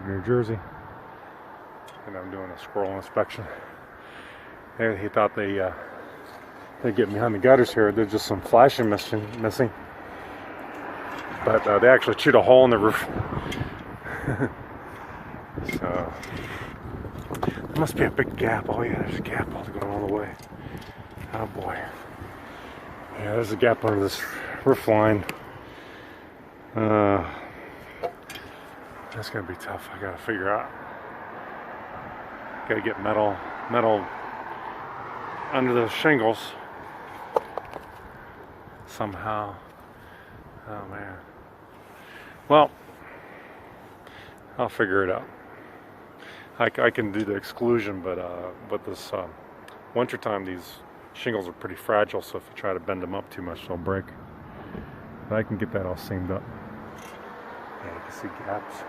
New Jersey, and I'm doing a squirrel inspection. And he thought they'd get behind the gutters here. There's just some flashing missing. But they actually chewed a hole in the roof. So there must be a big gap. Oh yeah, there's a gap going all the way. Oh boy. Yeah, there's a gap under this roof line. That's gonna be tough. I gotta figure out. Gotta get metal under the shingles somehow. Oh man. Well, I'll figure it out. I can do the exclusion, but this wintertime, these shingles are pretty fragile, so if you try to bend them up too much, they'll break. But I can get that all seamed up. Yeah, you can see gaps.